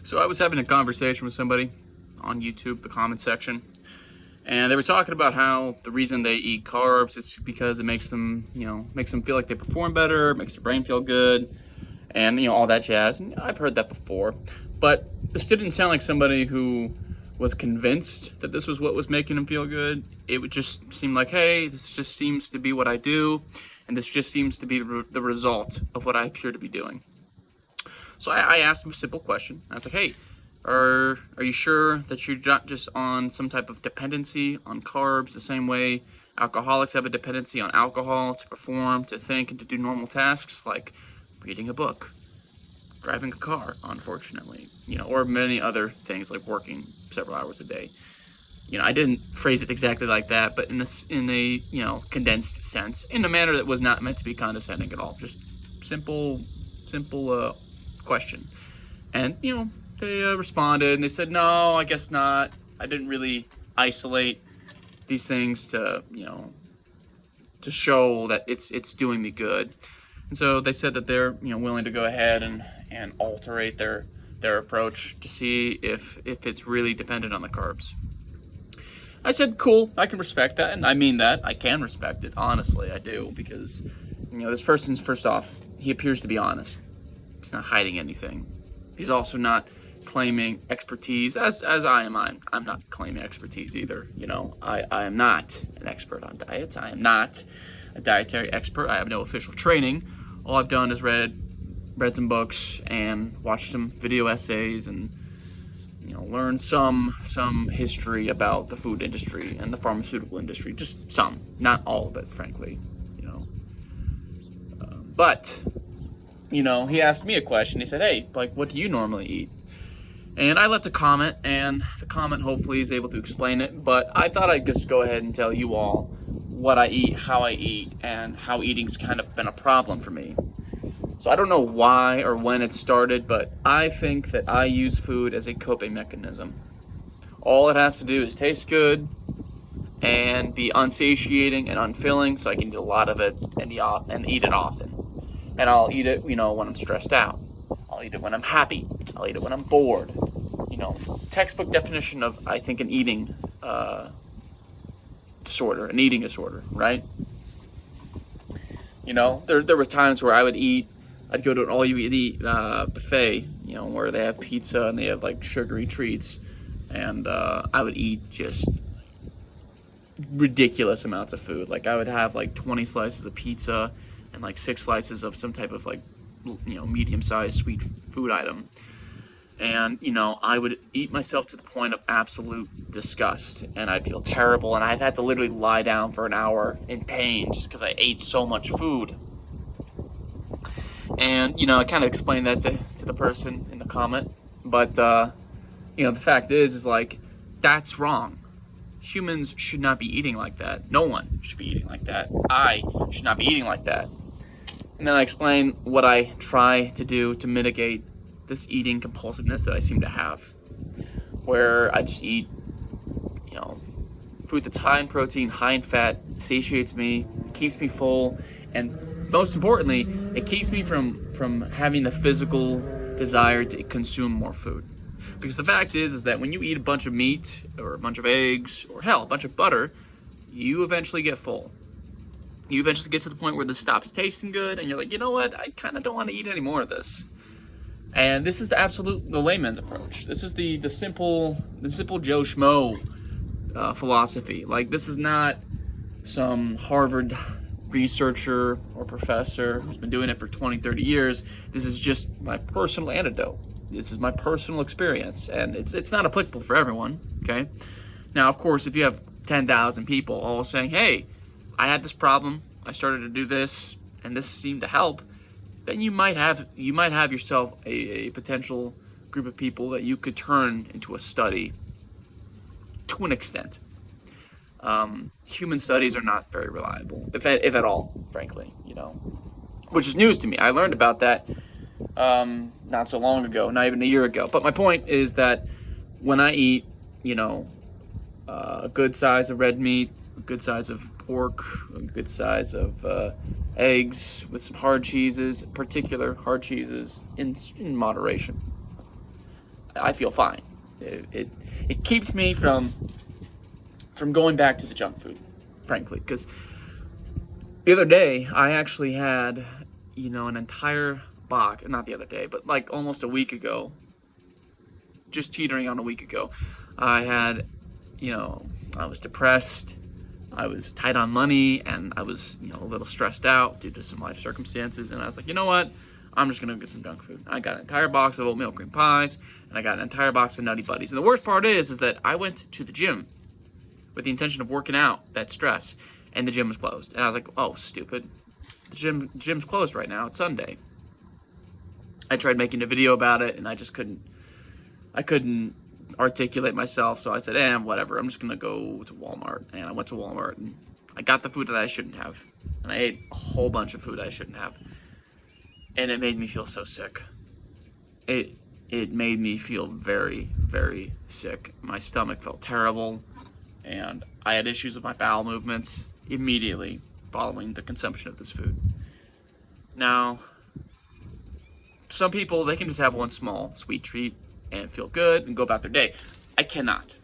So I was having a conversation with somebody on YouTube, the comment section, and they were talking about how the reason they eat carbs is because it makes them, makes them feel like they perform better, makes their brain feel good, and all that jazz. And I've heard that before, but this didn't sound like somebody who was convinced that this was what was making them feel good. It would just seem like, hey, this just seems to be what I do, and this just seems to be the result of what I appear to be doing. So I asked him a simple question. I was like, hey, are you sure that you're not just on some type of dependency on carbs the same way alcoholics have a dependency on alcohol to perform, to think, and to do normal tasks like reading a book, driving a car, unfortunately, or many other things like working several hours a day. I didn't phrase it exactly like that, but in a condensed sense, in a manner that was not meant to be condescending at all. Just simple question. And they responded and they said, no, I guess not. I didn't really isolate these things to to show that it's doing me good. And so they said that they're willing to go ahead and alterate their approach to see if it's really dependent on the carbs. I said, cool, I can respect that, and I mean that. I can respect it, honestly, I do, because this person's, first off, he appears to be honest. He's not hiding anything. He's also not claiming expertise, as I am. I'm not claiming expertise either. I am not an expert on diets. I am not a dietary expert. I have no official training. All I've done is read some books and watched some video essays and learned some history about the food industry and the pharmaceutical industry. Just some, not all of it, frankly. But he asked me a question. He said, hey, what do you normally eat? And I left a comment, and the comment hopefully is able to explain it. But I thought I'd just go ahead and tell you all what I eat, how I eat, and how eating's kind of been a problem for me. So I don't know why or when it started, but I think that I use food as a coping mechanism. All it has to do is taste good and be unsatiating and unfilling, so I can eat a lot of it and eat it often. And I'll eat it, when I'm stressed out. I'll eat it when I'm happy. I'll eat it when I'm bored. Textbook definition of, I think, an eating disorder, right? There were times where I'd go to an all-you-eat buffet, where they have pizza and they have sugary treats, and I would eat just ridiculous amounts of food. I would have 20 slices of pizza and 6 slices of some type of medium-sized sweet food item. And, I would eat myself to the point of absolute disgust, and I'd feel terrible, and I'd have to literally lie down for an hour in pain just because I ate so much food. And, I kind of explained that to the person in the comment, but, the fact is that's wrong. Humans should not be eating like that. No one should be eating like that. I should not be eating like that. And then I explain what I try to do to mitigate this eating compulsiveness that I seem to have, where I just eat, food that's high in protein, high in fat, satiates me, keeps me full, and most importantly, it keeps me from having the physical desire to consume more food. Because the fact is that when you eat a bunch of meat or a bunch of eggs or hell, a bunch of butter, you eventually get full. You eventually get to the point where this stops tasting good, and you're like, you know what? I kind of don't want to eat any more of this. And this is the layman's approach. This is the simple Joe Schmo philosophy. This is not some Harvard researcher or professor who's been doing it for 20, 30 years. This is just my personal antidote. This is my personal experience, and it's not applicable for everyone, okay? Now, of course, if you have 10,000 people all saying, hey, I had this problem, I started to do this, and this seemed to help, then you might have yourself a potential group of people that you could turn into a study to an extent. Human studies are not very reliable, if at all, frankly, which is news to me. I learned about that not so long ago, not even a year ago. But my point is that when I eat, a good size of red meat, a good size of pork, a good size of eggs with some hard cheeses, particular hard cheeses in moderation, I feel fine. It keeps me from going back to the junk food, frankly, because the other day I actually had, an entire box. Not the other day, but like almost a week ago, just teetering on a week ago, I had, I was depressed. I was tight on money, and I was, a little stressed out due to some life circumstances. And I was like, you know what? I'm just gonna get some junk food. I got an entire box of oatmeal cream pies, and I got an entire box of Nutty Buddies. And the worst part is that I went to the gym with the intention of working out that stress, and the gym was closed. And I was like, oh, stupid. The gym's closed right now. It's Sunday. I tried making a video about it, and I just couldn't articulate myself, so I said, whatever, I'm just gonna go to Walmart. And I went to Walmart, and I got the food that I shouldn't have, and I ate a whole bunch of food I shouldn't have, and it made me feel so sick. It made me feel very, very sick. My stomach felt terrible, and I had issues with my bowel movements immediately following the consumption of this food. Now, some people, they can just have one small sweet treat and feel good and go about their day. I cannot.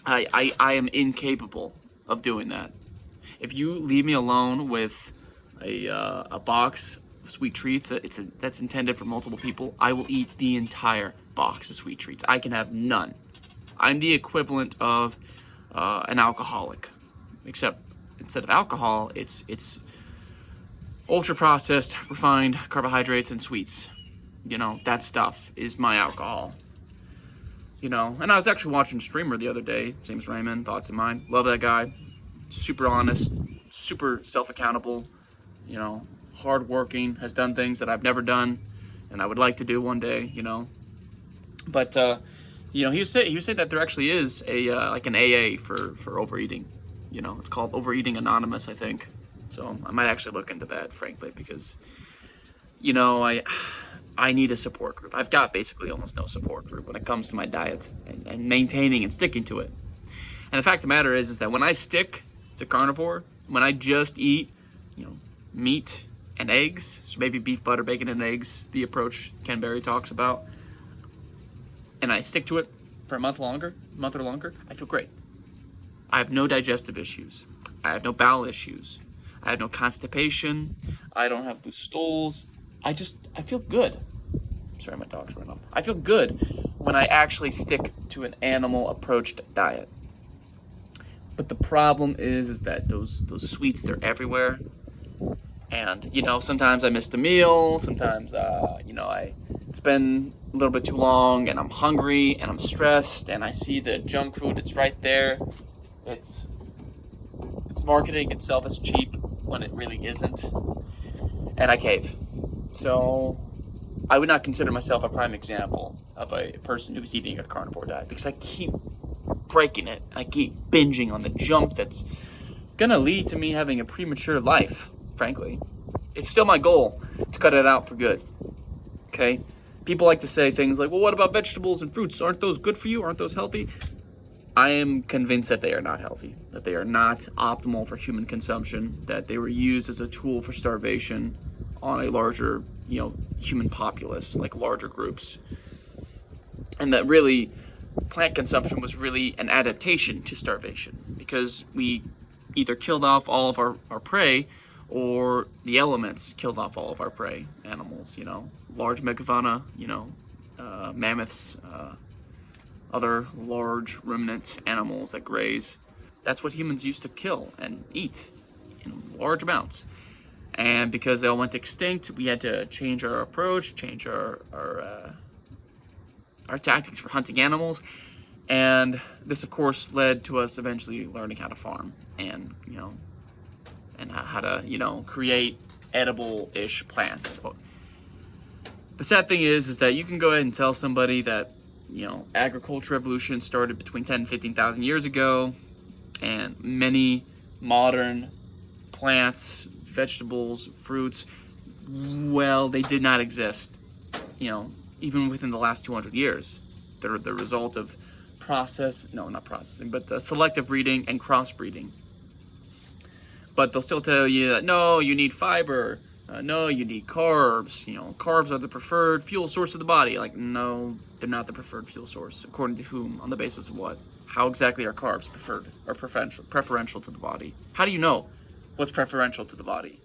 I am incapable of doing that. If you leave me alone with a box of sweet treats that's intended for multiple people, I will eat the entire box of sweet treats. I can have none. I'm the equivalent of an alcoholic, except instead of alcohol, it's ultra processed, refined carbohydrates and sweets. That stuff is my alcohol. And I was actually watching a streamer the other day, same as Raymond, Thoughts in Mind. Love that guy. Super honest, super self-accountable, hardworking, has done things that I've never done and I would like to do one day, But, he was saying that there actually is like an AA for overeating. It's called Overeating Anonymous, I think. So I might actually look into that, frankly, because, I need a support group. I've got basically almost no support group when it comes to my diet and maintaining and sticking to it. And the fact of the matter is that when I stick to carnivore, when I just eat, meat and eggs, so maybe beef, butter, bacon, and eggs, the approach Ken Berry talks about, and I stick to it for a month or longer, I feel great. I have no digestive issues. I have no bowel issues. I have no constipation. I don't have loose stools. I feel good. Sorry, my dog's running off. I feel good when I actually stick to an animal-approached diet. But the problem is that those sweets, they're everywhere. And, sometimes I missed a meal. Sometimes, it's been a little bit too long, and I'm hungry, and I'm stressed, and I see the junk food. It's right there. It's marketing itself as cheap when it really isn't. And I cave. So I would not consider myself a prime example of a person who's eating a carnivore diet because I keep breaking it. I keep binging on the junk that's gonna lead to me having a premature life, frankly. It's still my goal to cut it out for good. Okay? People like to say things like, well, what about vegetables and fruits? Aren't those good for you? Aren't those healthy? I am convinced that they are not healthy, that they are not optimal for human consumption, that they were used as a tool for starvation on a larger, human populace, like larger groups. And that really, plant consumption was really an adaptation to starvation because we either killed off all of our prey or the elements killed off all of our prey animals, large megafauna, mammoths, other large ruminant animals that graze. That's what humans used to kill and eat in large amounts. And because they all went extinct, we had to change our approach, change our tactics for hunting animals. And this, of course, led to us eventually learning how to farm and, and how to, create edible-ish plants. The sad thing is that you can go ahead and tell somebody that, agriculture revolution started between 10 and 15,000 years ago, and many modern plants, vegetables, fruits, well, they did not exist, even within the last 200 years. They're the result of selective breeding and crossbreeding. But they'll still tell you that, no, you need fiber, No, you need carbs. Carbs are the preferred fuel source of the body. Like, no, they're not the preferred fuel source. According to whom? On the basis of what? How exactly are carbs preferred or preferential to the body? How do you know what's preferential to the body?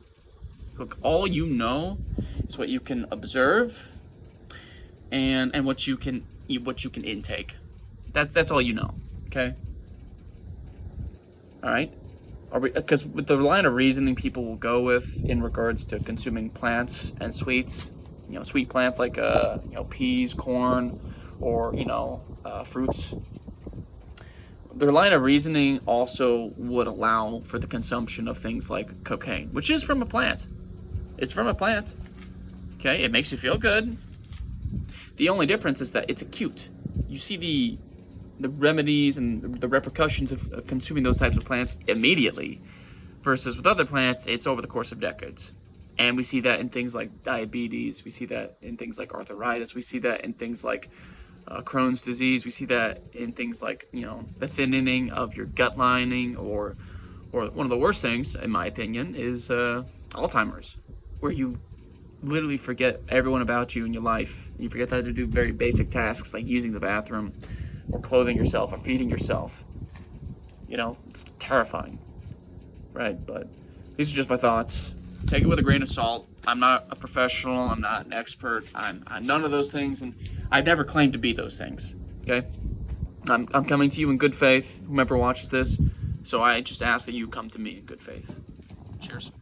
Look, all you know is what you can observe and what you can eat, what you can intake. That's all you know. Okay. All right. Because with the line of reasoning people will go with in regards to consuming plants and sweets, sweet plants like peas, corn, or fruits. Their line of reasoning also would allow for the consumption of things like cocaine, which is from a plant. It's from a plant. Okay, it makes you feel good. The only difference is that it's acute. You see the remedies and the repercussions of consuming those types of plants immediately, versus with other plants, it's over the course of decades. And we see that in things like diabetes, we see that in things like arthritis, we see that in things like Crohn's disease, we see that in things like, the thinning of your gut lining, or one of the worst things, in my opinion, is Alzheimer's, where you literally forget everyone about you in your life. You forget how to do very basic tasks like using the bathroom, or clothing yourself, or feeding yourself. It's terrifying, right? But these are just my thoughts. Take it with a grain of salt. I'm not a professional. I'm not an expert. I'm none of those things, and I never claimed to be those things. Okay? I'm coming to you in good faith, whomever watches this. So I just ask that you come to me in good faith. Cheers.